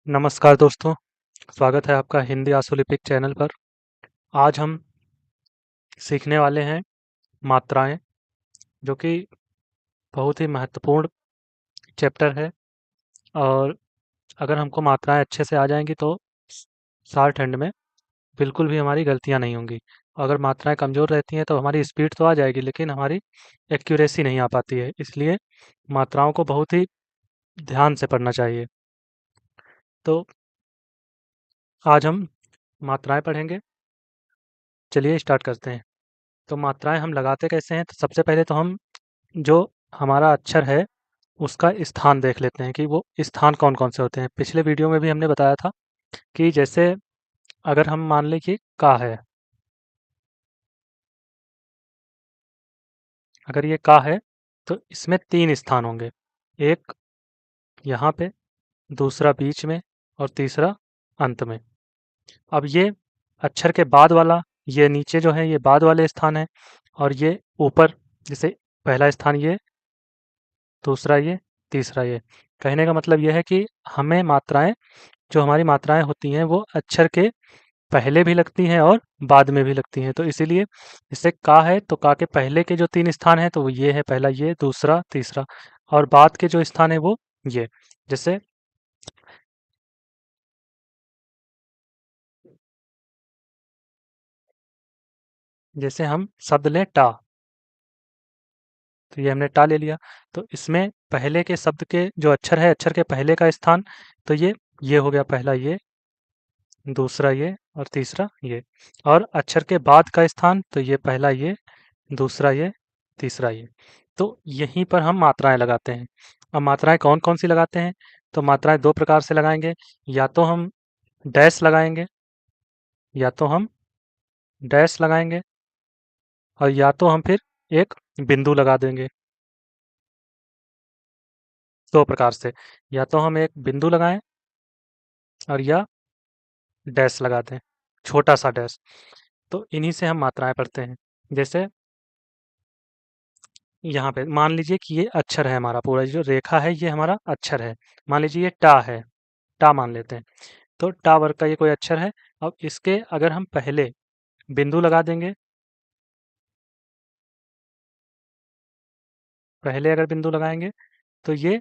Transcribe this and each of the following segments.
नमस्कार दोस्तों, स्वागत है आपका हिंदी आशुलिपिक चैनल पर। आज हम सीखने वाले हैं मात्राएँ, जो कि बहुत ही महत्वपूर्ण चैप्टर है और अगर हमको मात्राएँ अच्छे से आ जाएँगी तो स शॉर्ट हैंड में बिल्कुल भी हमारी गलतियाँ नहीं होंगी। अगर मात्राएँ कमज़ोर रहती हैं तो हमारी स्पीड तो आ जाएगी लेकिन हमारी एक्यूरेसी नहीं आ पाती है। इसलिए मात्राओं को बहुत ही ध्यान से पढ़ना चाहिए। तो आज हम मात्राएँ पढ़ेंगे। चलिए स्टार्ट करते हैं। तो मात्राएँ हम लगाते कैसे हैं? तो सबसे पहले तो हम जो हमारा अक्षर है, उसका स्थान देख लेते हैं कि वो स्थान कौन-कौन से होते हैं। पिछले वीडियो में भी हमने बताया था कि जैसे अगर हम मान लें कि का है, अगर ये का है, तो इसमें 3 स्थान होंगे। एक यहाँ पे, दूसरा बीच में और तीसरा अंत में। अब ये अक्षर के बाद वाला, ये नीचे जो है ये बाद वाले स्थान हैं और ये ऊपर जैसे पहला स्थान ये, दूसरा ये, तीसरा ये। कहने का मतलब ये है कि हमें मात्राएँ जो हमारी मात्राएँ होती हैं वो अक्षर के पहले भी लगती हैं और बाद में भी लगती हैं। तो इसीलिए जैसे का है तो का के पहले के जो 3 स्थान हैं तो वो ये है, पहला ये, दूसरा, तीसरा और बाद के जो स्थान है वो ये। जैसे जैसे हम शब्द लें टा, तो ये हमने टा ले लिया। तो इसमें पहले के शब्द के जो अक्षर है, अक्षर के पहले का स्थान तो ये हो गया पहला ये, दूसरा ये और तीसरा ये। और अक्षर के बाद का स्थान तो ये पहला ये, दूसरा ये, तीसरा ये। तो यहीं पर हम मात्राएँ लगाते हैं। अब मात्राएँ कौन-कौन सी लगाते हैं? तो मात्राएँ 2 प्रकार से लगाएँगे, या तो हम डैश लगाएँगे या तो हम डैश लगाएँगे और या तो हम फिर एक बिंदु लगा देंगे। 2 प्रकार से, या तो हम एक बिंदु लगाएँ और या डैश लगा दें, छोटा-सा डैश। तो इन्हीं से हम मात्राएँ पढ़ते हैं। जैसे यहाँ पे मान लीजिए कि ये अक्षर है हमारा, पूरा जो रेखा है ये हमारा अक्षर है। मान लीजिए ये टा है, टा मान लेते हैं। तो टा वर्ग का ये कोई अक्षर है। अब इसके अगर हम पहले बिंदु लगा देंगे, पहले अगर बिंदु लगाएँगे तो ये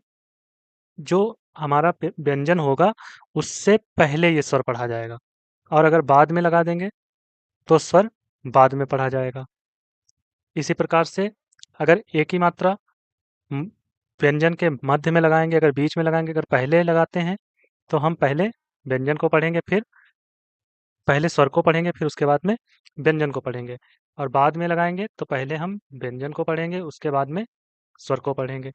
जो हमारा व्यंजन होगा उससे पहले ये स्वर पढ़ा जाएगा और अगर बाद में लगा देंगे तो स्वर बाद में पढ़ा जाएगा। इसी प्रकार से अगर एक ही मात्रा उम, व्यंजन के मध्य में लगाएँगे, अगर बीच में लगाएँगे, अगर पहले लगाते हैं तो हम पहले व्यंजन को पढ़ेंगे, फिर पहले स्वर को पढ़ेंगे, फिर उसके बाद में व्यंजन को पढ़ेंगे और बाद में लगाएँगे तो पहले हम व्यंजन को पढ़ेंगे, उसके बाद में स्वर को पढ़ेंगे।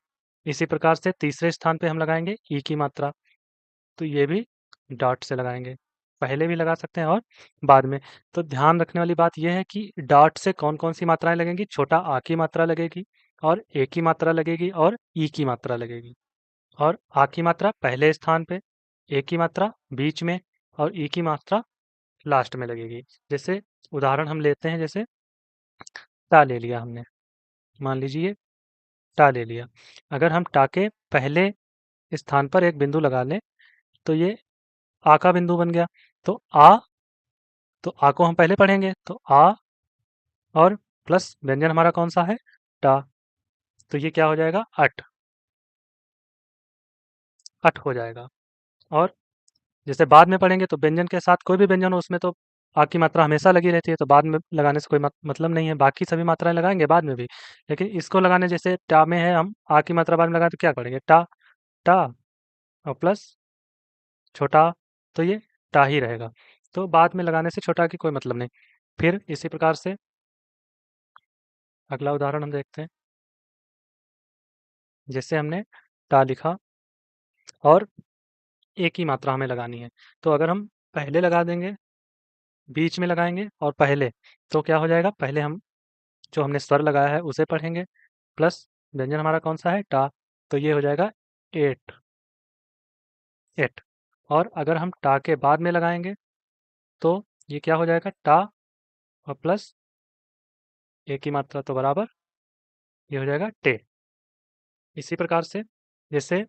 इसी प्रकार से तीसरे स्थान पे हम लगाएँगे ई की मात्रा, तो ये भी डॉट से लगाएँगे। पहले भी लगा सकते हैं और बाद में। तो ध्यान रखने वाली बात ये है कि डॉट से कौन-कौन सी मात्राएँ लगेंगी, छोटा आ की मात्रा लगेगी और ए की मात्रा लगेगी और ई की मात्रा लगेगी। और आ की मात्रा पहले स्थान पे, ए की मात्रा बीच में और ई की मात्रा लास्ट में लगेगी। जैसे उदाहरण हम लेते हैं, जैसे टा ले लिया हमने, मान लीजिए टा ले लिया। अगर हम टा के पहले स्थान पर एक बिंदु लगा लें तो ये आ का बिंदु बन गया। तो आ को हम पहले पढ़ेंगे तो आ और प्लस व्यंजन हमारा कौन सा है, टा। तो ये क्या हो जाएगा, अट, अट हो जाएगा। और जैसे बाद में पढ़ेंगे तो व्यंजन के साथ कोई भी व्यंजन हो उसमें तो आ की मात्रा हमेशा लगी रहती है, तो बाद में लगाने से कोई मतलब नहीं है। बाकी सभी मात्राएं लगाएंगे बाद में भी, लेकिन इसको लगाने जैसे टा में है, हम आ की मात्रा बाद में लगाए तो क्या पढ़ेंगे, टा, टा और प्लस छोटा, तो ये टा ही रहेगा। तो बाद में लगाने से छोटा की कोई मतलब नहीं। फिर इसी प्रकार से अगला उदाहरण हम देखते हैं। जैसे हमने टा लिखा और एक ही मात्रा हमें लगानी है, तो अगर हम पहले लगा देंगे, बीच में लगाएंगे और पहले, तो क्या हो जाएगा, पहले हम जो हमने स्वर लगाया है उसे पढ़ेंगे प्लस व्यंजन हमारा कौन सा है, टा। तो ये हो जाएगा एट, एट। और अगर हम टा के बाद में लगाएंगे तो ये क्या हो जाएगा, टा और प्लस एक ही मात्रा तो बराबर, ये हो जाएगा टे। इसी प्रकार से जैसे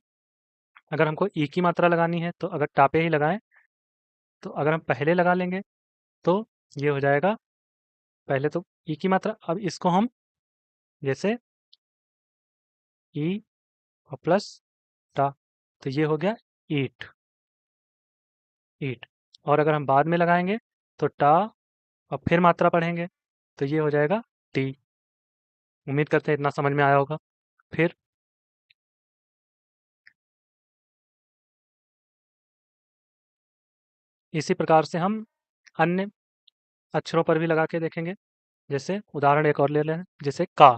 अगर हमको ई की मात्रा लगानी है तो अगर टा पे ही लगाएं, तो अगर हम पहले लगा लेंगे तो ये हो जाएगा, पहले तो ई की मात्रा, अब इसको हम जैसे ई और प्लस टा, तो ये हो गया ईट, ईट। और अगर हम बाद में लगाएंगे तो टा और फिर मात्रा पढ़ेंगे तो ये हो जाएगा टी। उम्मीद करते हैं इतना समझ में आया होगा। फिर इसी प्रकार से हम अन्य अक्षरों पर भी लगा के देखेंगे। जैसे उदाहरण एक और ले रहे हैं, जैसे का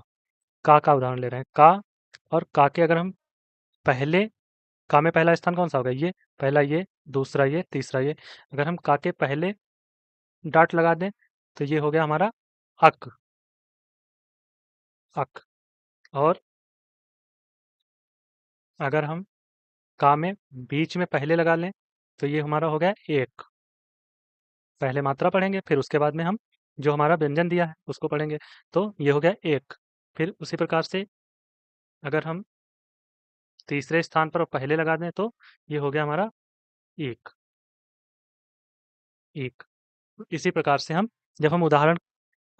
उदाहरण ले रहे हैं। का और का के अगर हम पहले, का में पहला स्थान कौन सा होगा, ये पहला, ये दूसरा, ये तीसरा, ये। अगर हम का के पहले डाट लगा दें तो ये हो गया हमारा अक, अक। और अगर हम का में बीच में पहले लगा लें तो ये हमारा हो गया एक। पहले मात्रा पढ़ेंगे, फिर उसके बाद में हम जो हमारा व्यंजन दिया है उसको पढ़ेंगे, तो ये हो गया एक। फिर उसी प्रकार से अगर हम तीसरे स्थान पर पहले लगा दें तो ये हो गया हमारा एक, एक। इसी प्रकार से हम, जब हम उदाहरण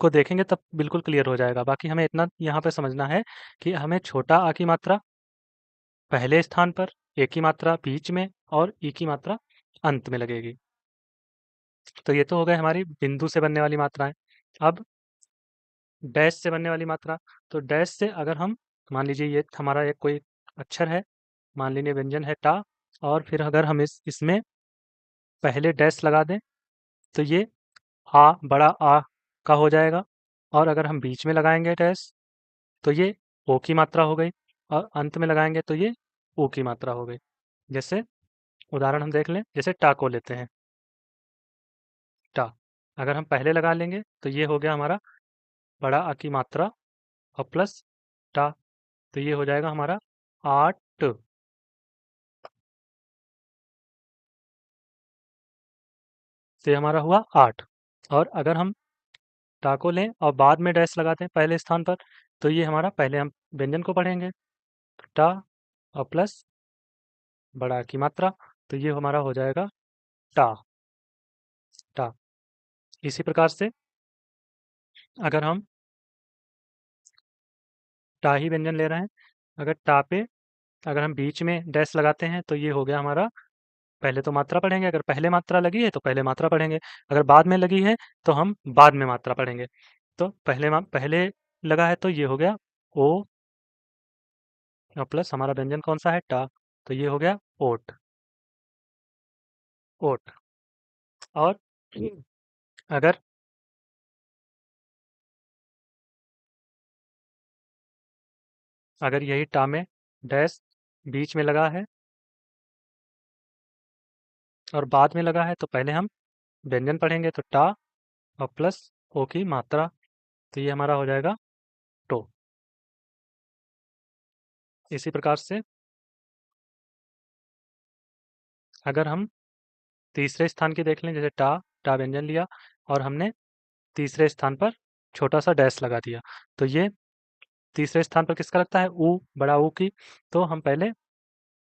को देखेंगे तब बिल्कुल क्लियर हो जाएगा। बाकी हमें इतना यहाँ पे समझना है कि हमें छोटा आ की मात्रा पहले स्थान पर, ए की मात्रा बीच में और ई की मात्रा अंत में लगेगी। तो ये तो हो गए हमारी बिंदु से बनने वाली मात्राएं। अब डैश से बनने वाली मात्रा, तो डैश से अगर हम, मान लीजिए ये हमारा एक कोई अक्षर है, मान लीजिए व्यंजन है टा, और फिर अगर हम इसमें पहले डैश लगा दें तो ये आ, बड़ा आ का हो जाएगा। और अगर हम बीच में लगाएंगे डैश तो ये ओ की मात्रा हो गई, और अंत में लगाएंगे तो ये ओ की मात्रा हो गई। जैसे उदाहरण हम देख लें, जैसे टा को लेते हैं, टा। अगर हम पहले लगा लेंगे तो ये हो गया हमारा बड़ा आ की मात्रा और प्लस टा, तो ये हो जाएगा हमारा आठ। तो ये हमारा हुआ आठ। और अगर हम टा को लें और बाद में डैश लगाते हैं पहले स्थान पर, तो ये हमारा, पहले हम व्यंजन को पढ़ेंगे, टा और प्लस बड़ा की मात्रा, तो ये हमारा हो जाएगा टा, टा। इसी प्रकार से अगर हम टा ही व्यंजन ले रहे हैं, अगर टा पे अगर हम बीच में डैश लगाते हैं तो ये हो गया हमारा, पहले तो मात्रा पढ़ेंगे, अगर पहले मात्रा लगी है तो पहले मात्रा पढ़ेंगे, अगर बाद में लगी है तो हम बाद में मात्रा पढ़ेंगे। तो पहले लगा है तो ये हो गया ओ, और प्लस हमारा व्यंजन कौन सा है, टा, तो ये हो गया ओट, ओट। और अगर अगर यही टा में डैश बीच में लगा है और बाद में लगा है तो पहले हम व्यंजन पढ़ेंगे, तो टा और प्लस ओ की मात्रा, तो ये हमारा हो जाएगा टो। इसी प्रकार से अगर हम तीसरे स्थान की देख लें, जैसे टा, टा व्यंजन लिया और हमने तीसरे स्थान पर छोटा सा डैश लगा दिया, तो ये तीसरे स्थान पर किसका लगता है, ऊ, बड़ा ऊ की। तो हम पहले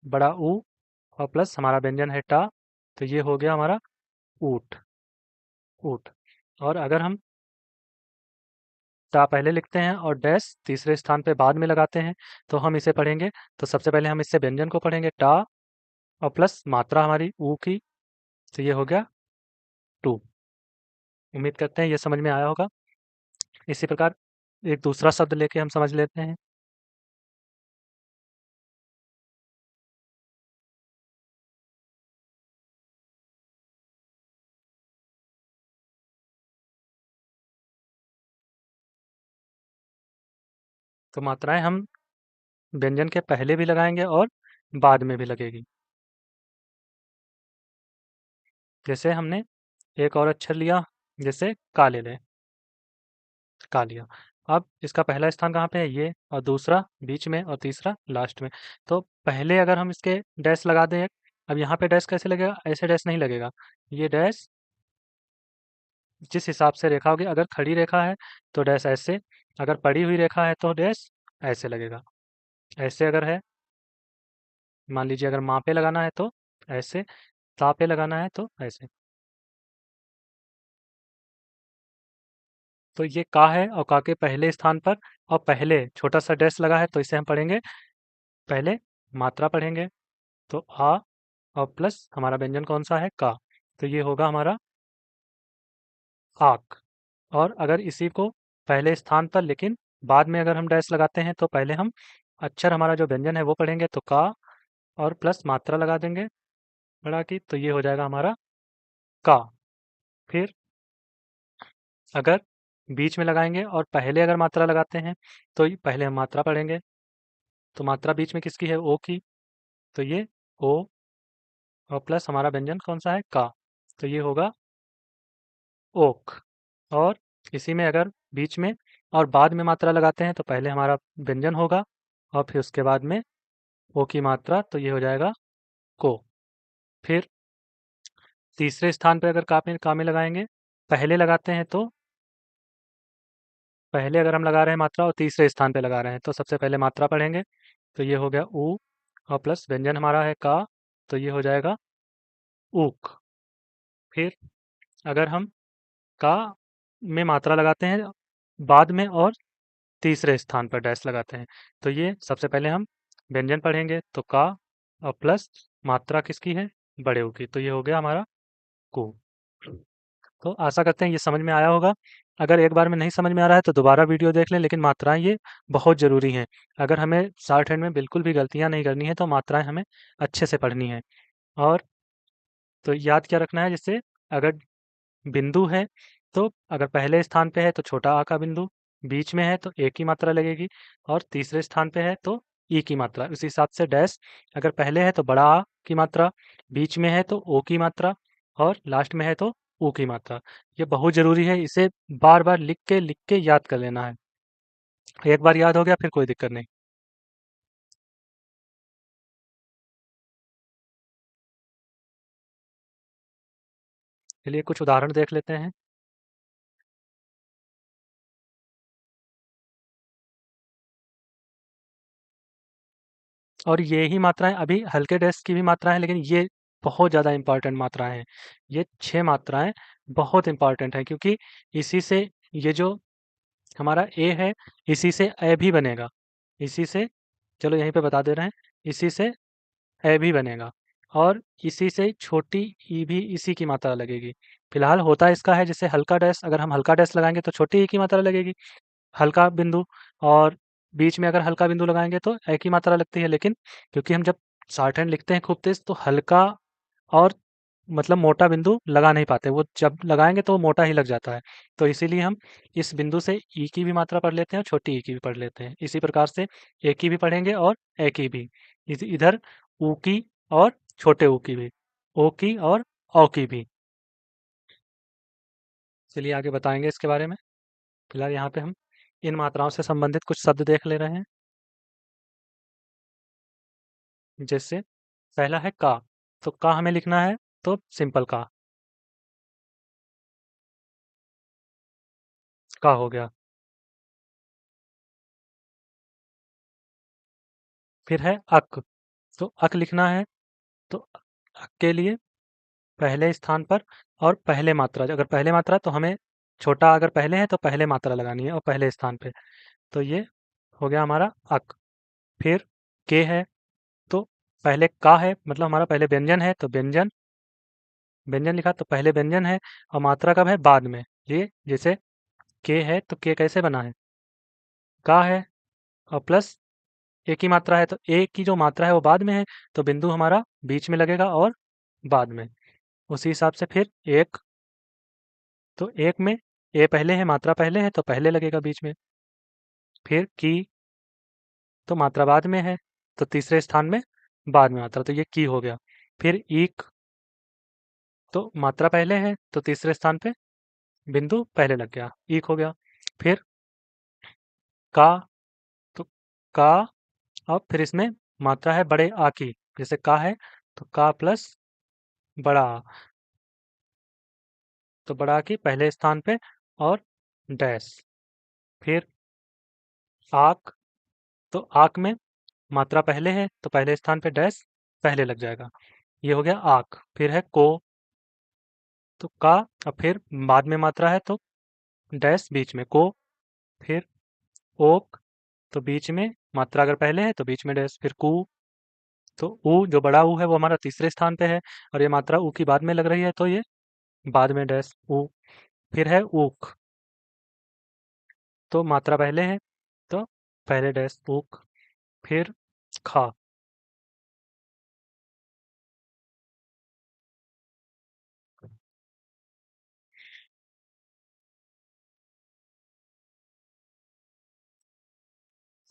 बड़ा ऊ और प्लस हमारा व्यंजन है टा, तो ये हो गया हमारा ऊट, ऊट। और अगर हम टा पहले लिखते हैं और डैश तीसरे स्थान पे बाद में लगाते हैं तो हम इसे पढ़ेंगे, तो सबसे पहले हम इससे व्यंजन को पढ़ेंगे, टा और प्लस मात्रा हमारी ऊ की, तो ये हो गया टू। उम्मीद करते हैं ये समझ में आया होगा। इसी प्रकार एक दूसरा शब्द लेके हम समझ लेते हैं। तो मात्राएं हम व्यंजन के पहले भी लगाएंगे और बाद में भी लगेगी। जैसे हमने एक और अक्षर लिया, जैसे का ले लें, का लिया। अब इसका पहला स्थान कहाँ पे है, ये, और दूसरा बीच में और तीसरा लास्ट में। तो पहले अगर हम इसके डैश लगा दें, अब यहाँ पे डैश कैसे लगेगा, ऐसे डैश नहीं लगेगा। ये डैश जिस हिसाब से रेखा होगी, अगर खड़ी रेखा है तो डैश ऐसे, अगर पड़ी हुई रेखा है तो डैश ऐसे लगेगा। ऐसे अगर है मान लीजिए अगर माँ पे लगाना है तो ऐसे, ता पे लगाना है तो ऐसे। तो ये का है और का के पहले स्थान पर और पहले छोटा सा डैश लगा है, तो इसे हम पढ़ेंगे पहले मात्रा पढ़ेंगे। तो आ और प्लस हमारा व्यंजन कौन सा है, का। तो ये होगा हमारा आक। और अगर इसी को पहले स्थान पर लेकिन बाद में अगर हम डैश लगाते हैं, तो पहले हम अक्षर हमारा जो व्यंजन है वो पढ़ेंगे। तो का और प्लस मात्रा लगा देंगे बड़ा की, तो ये हो जाएगा हमारा का। फिर अगर बीच में लगाएंगे और पहले अगर मात्रा लगाते हैं, तो पहले हम मात्रा पढ़ेंगे। तो मात्रा बीच में किसकी है, ओ की। तो ये ओ और प्लस हमारा व्यंजन कौन सा है, का। तो ये होगा ओक। और इसी में अगर बीच में और बाद में मात्रा लगाते हैं, तो पहले हमारा व्यंजन होगा और फिर उसके बाद में ओ की मात्रा, तो ये हो जाएगा को। फिर तीसरे स्थान पे अगर का में लगाएंगे, पहले लगाते हैं तो पहले अगर हम लगा रहे हैं मात्रा और तीसरे स्थान पे लगा रहे हैं, तो सबसे पहले मात्रा पढ़ेंगे। तो ये हो गया ऊ और प्लस व्यंजन हमारा है का, तो ये हो जाएगा ऊक। फिर अगर हम का में मात्रा लगाते हैं बाद में और तीसरे स्थान पर डैश लगाते हैं, तो ये सबसे पहले हम व्यंजन पढ़ेंगे। तो का और प्लस मात्रा किसकी है, बड़े ऊ की। तो ये हो गया हमारा को। तो आशा करते हैं ये समझ में आया होगा। अगर एक बार में नहीं समझ में आ रहा है तो दोबारा वीडियो देख लें, लेकिन मात्राएं ये बहुत ज़रूरी हैं। अगर हमें शॉर्ट हैंड में बिल्कुल भी गलतियां नहीं करनी है, तो मात्राएं हमें अच्छे से पढ़नी है। और तो याद क्या रखना है, जैसे अगर बिंदु है तो अगर पहले स्थान पे है तो छोटा आ का बिंदु, बीच में है तो ए की मात्रा लगेगी, और तीसरे स्थान पे है तो ई की मात्रा। उसी हिसाब से डैश अगर पहले है तो बड़ा आ की मात्रा, बीच में है तो ओ की मात्रा, और लास्ट में है तो ऊ की मात्रा। ये बहुत ज़रूरी है, इसे बार बार लिख के याद कर लेना है। एक बार याद हो गया फिर कोई दिक्कत नहीं। चलिए कुछ उदाहरण देख लेते हैं। और ये ही मात्राएं अभी हल्के डैश की भी मात्रा है, लेकिन ये बहुत ज़्यादा इंपॉर्टेंट मात्राएं हैं। ये 6 मात्राएं बहुत इंपॉर्टेंट हैं, क्योंकि इसी से ये जो हमारा ए है, इसी से ए भी बनेगा। इसी से, चलो यहीं पे बता दे रहे हैं, इसी से ए भी बनेगा, और इसी से छोटी ई भी इसी की मात्रा लगेगी। फिलहाल होता इसका है, जैसे हल्का डैश, अगर हम हल्का डैश लगाएंगे तो छोटी ई की मात्रा लगेगी, हल्का बिंदु, और बीच में अगर हल्का बिंदु लगाएंगे तो ए की मात्रा लगती है। लेकिन क्योंकि हम जब शॉर्ट हैंड लिखते हैं खूब तेज, तो हल्का और मतलब मोटा बिंदु लगा नहीं पाते, वो जब लगाएंगे तो वो मोटा ही लग जाता है। तो इसीलिए हम इस बिंदु से ई की भी मात्रा पढ़ लेते हैं और छोटी ई की भी पढ़ लेते हैं। इसी प्रकार से ए की भी पढ़ेंगे और ए की भी, इधर ऊ की और छोटे ऊ की भी, ओ की और औ की भी। चलिए आगे बताएंगे इसके बारे में। फिलहाल यहाँ पे हम इन मात्राओं से संबंधित कुछ शब्द देख ले रहे हैं। जैसे पहला है का, तो का हमें लिखना है तो सिंपल का हो गया। फिर है अक, तो अक लिखना है तो अक के लिए पहले स्थान पर और पहले मात्रा, अगर पहले मात्रा तो हमें छोटा, अगर पहले है तो पहले मात्रा लगानी है और पहले स्थान पे। तो ये हो गया हमारा अक। फिर के है, तो पहले का है, मतलब हमारा पहले व्यंजन है, तो व्यंजन, व्यंजन लिखा तो पहले व्यंजन है और मात्रा कब है, बाद में। ये जैसे के है तो के कैसे बना है, का है और प्लस ए की मात्रा है, तो ए की जो मात्रा है वो बाद में है, तो बिंदु हमारा बीच में लगेगा और बाद में। उसी हिसाब से फिर एक, तो एक में ए पहले है, मात्रा पहले है, तो पहले लगेगा बीच में। फिर की, तो मात्रा बाद में है, तो तीसरे स्थान में बाद में मात्रा, तो ये की हो गया। फिर ईक, तो मात्रा पहले है तो तीसरे स्थान पे बिंदु पहले लग गया, ईक हो गया। फिर का, तो का, और फिर इसमें मात्रा है बड़े आ की, जैसे का है तो का प्लस बड़ा आ, तो बड़ा आ की पहले स्थान पे और डैश। फिर आक, तो आक में मात्रा पहले है तो पहले स्थान पे डैश, पहले लग जाएगा। ये हो गया आक। फिर है को, तो का, अब फिर बाद में मात्रा है तो डैश बीच में को। फिर ओक, तो बीच में मात्रा अगर पहले है तो बीच में डैश। फिर कू, तो ऊ जो बड़ा ऊ है वो हमारा तीसरे स्थान पे है, और ये मात्रा ऊ की बाद में लग रही है तो ये बाद में डैश ऊ। फिर है ऊक, तो मात्रा पहले है तो पहले डैश ऊक। फिर खा।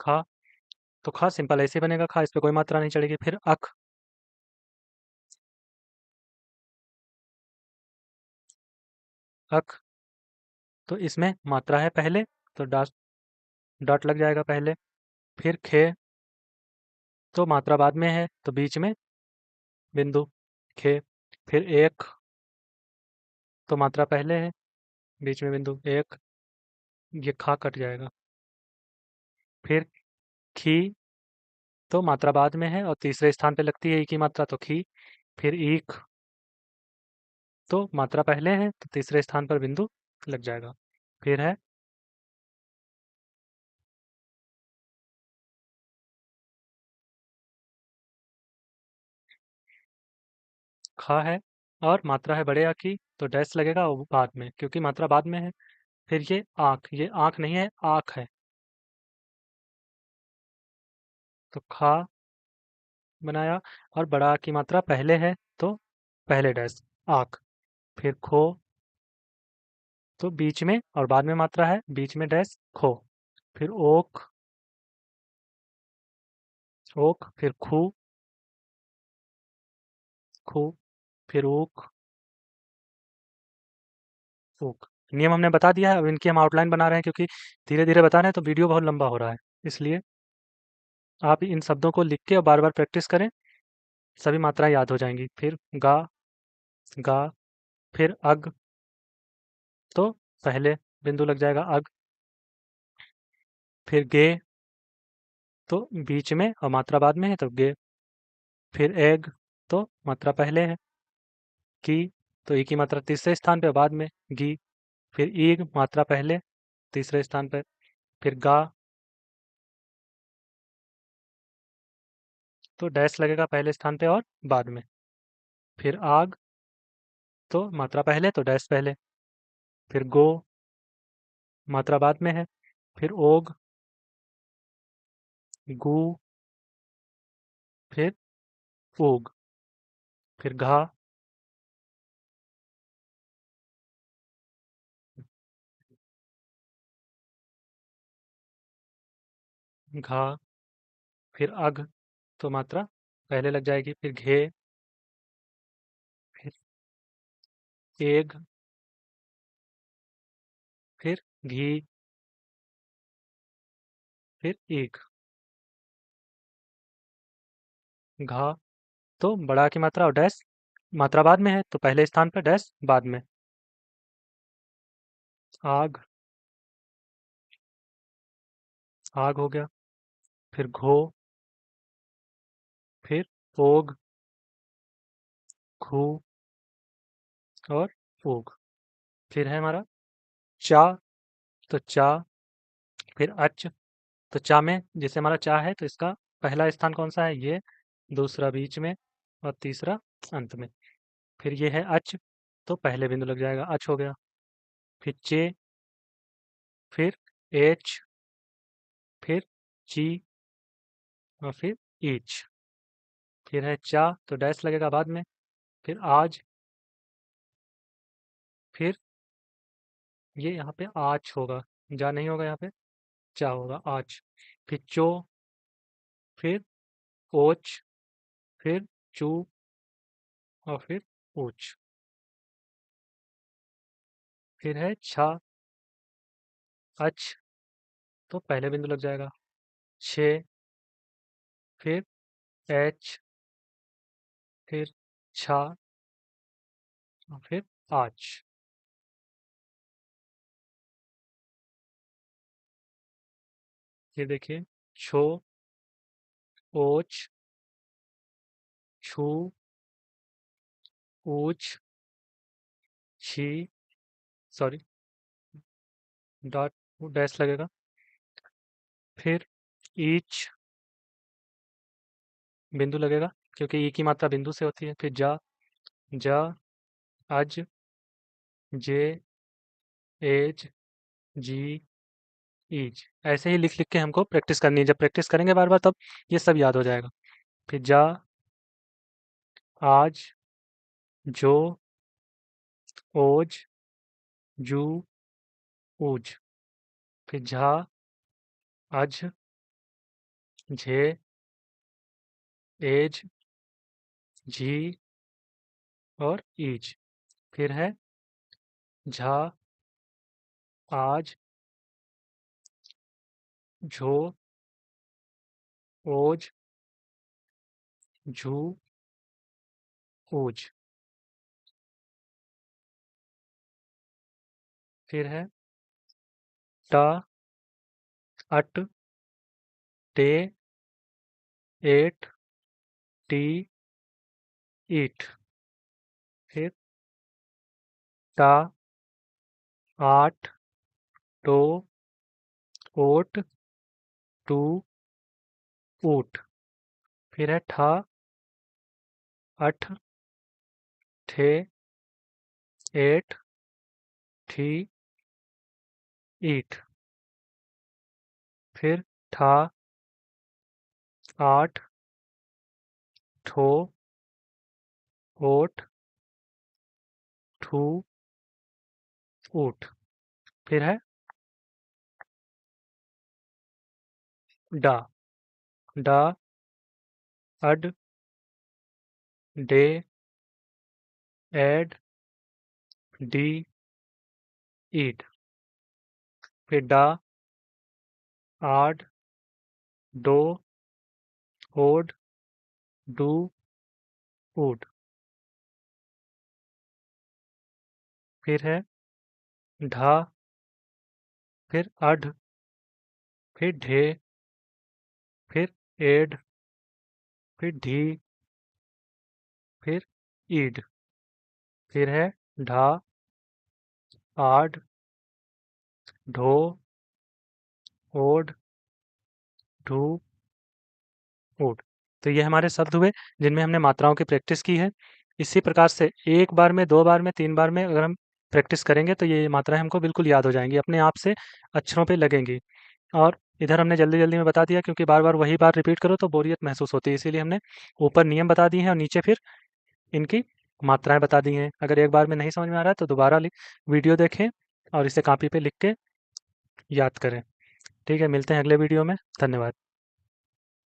खा, तो खा सिंपल ऐसे बनेगा, खा इस पे कोई मात्रा नहीं चढ़ेगी। फिर अख। अख, तो इसमें मात्रा है पहले तो डॉट, डॉट लग जाएगा पहले। फिर खे, तो मात्रा बाद में है तो बीच में बिंदु खे। फिर एक, तो मात्रा पहले है बीच में बिंदु एक, ये खा कट जाएगा। फिर खी, तो मात्रा बाद में है और तीसरे स्थान पे लगती है ई की मात्रा तो खी। फिर ईख, तो मात्रा पहले है तो तीसरे स्थान पर बिंदु लग जाएगा। फिर है खा है, और मात्रा है बड़े आ की तो डैश लगेगा वो बाद में क्योंकि मात्रा बाद में है। फिर ये आँख नहीं है, आँख है, तो खा बनाया, और बड़ा आ की मात्रा पहले है तो पहले डैश आँख। फिर खो, तो बीच में और बाद में मात्रा है बीच में डैश खो। फिर ओक, ओक। फिर खू, खू। फिर ऊक, ऊक। नियम हमने बता दिया है, अब इनकी हम आउटलाइन बना रहे हैं क्योंकि धीरे धीरे बता रहे हैं तो वीडियो बहुत लंबा हो रहा है, इसलिए आप इन शब्दों को लिख के और बार बार प्रैक्टिस करें, सभी मात्राएं याद हो जाएंगी। फिर गा, गा। फिर अग, तो पहले बिंदु लग जाएगा अग। फिर गे, तो बीच में और मात्रा बाद में है तो गे। फिर एग, तो मात्रा पहले है की, तो ई की मात्रा तीसरे स्थान पे बाद में गी। फिर ईग, मात्रा पहले तीसरे स्थान पे। फिर गा, तो डैश लगेगा पहले स्थान पे और बाद में। फिर आग, तो मात्रा पहले तो डैश पहले। फिर गो, मात्रा बाद में है। फिर ओग, गू। फिर ऊग। फिर घा, घा। फिर अघ, तो मात्रा पहले लग जाएगी। फिर घे, फिर एग। फिर घी, फिर ईख। घा, तो बड़ा की मात्रा और डैश मात्रा बाद में है तो पहले स्थान पर डैश बाद में। आग, आग हो गया। फिर घो, फिर ओग, खू, और ऊग। फिर है हमारा चा, तो चा। फिर अच, तो चा में जैसे हमारा चा है तो इसका पहला स्थान कौन सा है, ये। दूसरा बीच में और तीसरा अंत में। फिर ये है अच, तो पहले बिंदु लग जाएगा, अच हो गया। फिर चे, फिर एच, फिर ची, और फिर ईच। फिर है चा, तो डैश लगेगा बाद में। फिर आज, फिर ये यहाँ पे आच होगा, जा नहीं होगा यहाँ पे, चा होगा आच। फिर चो, फिर ओच, फिर चू, और फिर ऊच। फिर है छा, अच, तो पहले बिंदु लग जाएगा छे। फिर एच, फिर छा, और फिर आच। ये देखिए, छो, ओच, छू, ऊच, छी, सॉरी, डॉट डैश लगेगा। फिर ईच, बिंदु लगेगा क्योंकि ई की मात्रा बिंदु से होती है। फिर जा, जा, अज, जे, एज, जी, ईज। ऐसे ही लिख लिख के हमको प्रैक्टिस करनी है। जब प्रैक्टिस करेंगे बार बार तब ये सब याद हो जाएगा। फिर जा, आज, जो, ओज, जू, ऊज। फिर झा, अज, झे, एज, झी और ईज। फिर है झा, आज, झो, ओज, झू, ऊज। फिर है टा, अट, टे, एट, टी, ईट। फिर टा, आट, टो, ओट, टू, ऊट। फिर है ठा, अठ, ठे, एट, ठी, ईट। फिर ठा, आठ, ठो, ओट, ठू, ऊट। फिर है डा, डा, अड, डे, एड, डी, ईड। फिर डा, आड, डो, ओड, डू, ऊड। फिर है ढा, फिर अड, फिर ढे, फिर एड, फिर ढी, फिर ईड। फिर है ढा, आड, ढो, ओड, ढू, ऊड। तो ये हमारे शब्द हुए जिनमें हमने मात्राओं की प्रैक्टिस की है। इसी प्रकार से एक बार में, दो बार में, तीन बार में अगर हम प्रैक्टिस करेंगे तो ये मात्राएं हमको बिल्कुल याद हो जाएंगी, अपने आप से अक्षरों पे लगेंगी। और इधर हमने जल्दी जल्दी में बता दिया क्योंकि बार बार वही बात रिपीट करो तो बोरियत महसूस होती है, इसीलिए हमने ऊपर नियम बता दिए हैं और नीचे फिर इनकी मात्राएं बता दी हैं। अगर एक बार में नहीं समझ में आ रहा है तो दोबारा वीडियो देखें और इसे कॉपी पे लिख के याद करें। ठीक है, मिलते हैं अगले वीडियो में। धन्यवाद।